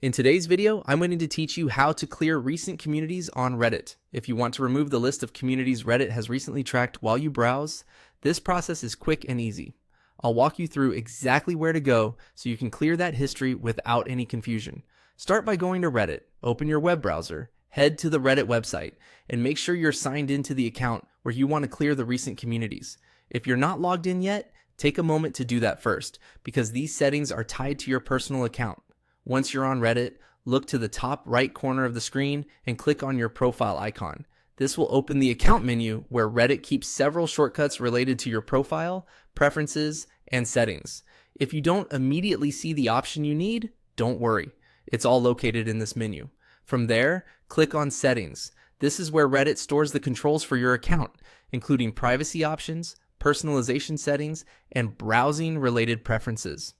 In today's video, I'm going to teach you how to clear recent communities on Reddit. If you want to remove the list of communities Reddit has recently tracked while you browse, this process is quick and easy. I'll walk you through exactly where to go so you can clear that history without any confusion. Start by going to Reddit, open your web browser, head to the Reddit website, and make sure you're signed into the account where you want to clear the recent communities. If you're not logged in yet, take a moment to do that first, because these settings are tied to your personal account. Once you're on Reddit, look to the top right corner of the screen and click on your profile icon. This will open the account menu where Reddit keeps several shortcuts related to your profile, preferences, and settings. If you don't immediately see the option you need, don't worry. It's all located in this menu. From there, click on Settings. This is where Reddit stores the controls for your account, including privacy options, personalization settings, and browsing-related preferences.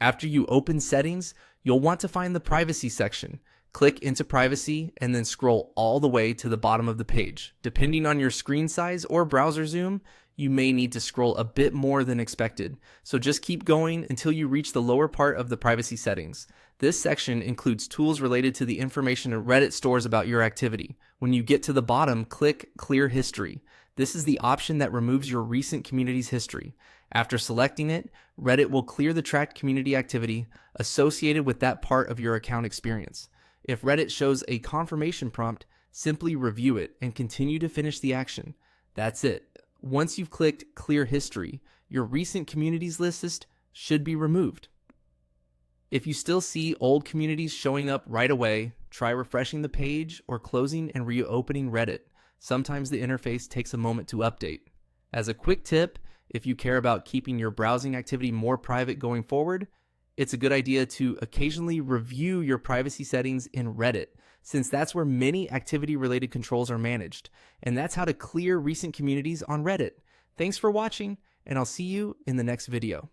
After you open Settings, you'll want to find the Privacy section. Click into Privacy and then scroll all the way to the bottom of the page. Depending on your screen size or browser zoom, you may need to scroll a bit more than expected. So just keep going until you reach the lower part of the Privacy settings. This section includes tools related to the information Reddit stores about your activity. When you get to the bottom, click Clear History. This is the option that removes your recent community's history. After selecting it, Reddit will clear the tracked community activity associated with that part of your account experience. If Reddit shows a confirmation prompt, simply review it and continue to finish the action. That's it. Once you've clicked Clear History, your recent communities list should be removed. If you still see old communities showing up right away, try refreshing the page or closing and reopening Reddit. Sometimes the interface takes a moment to update. As a quick tip, if you care about keeping your browsing activity more private going forward, it's a good idea to occasionally review your privacy settings in Reddit, since that's where many activity-related controls are managed. And that's how to clear recent communities on Reddit. Thanks for watching, and I'll see you in the next video.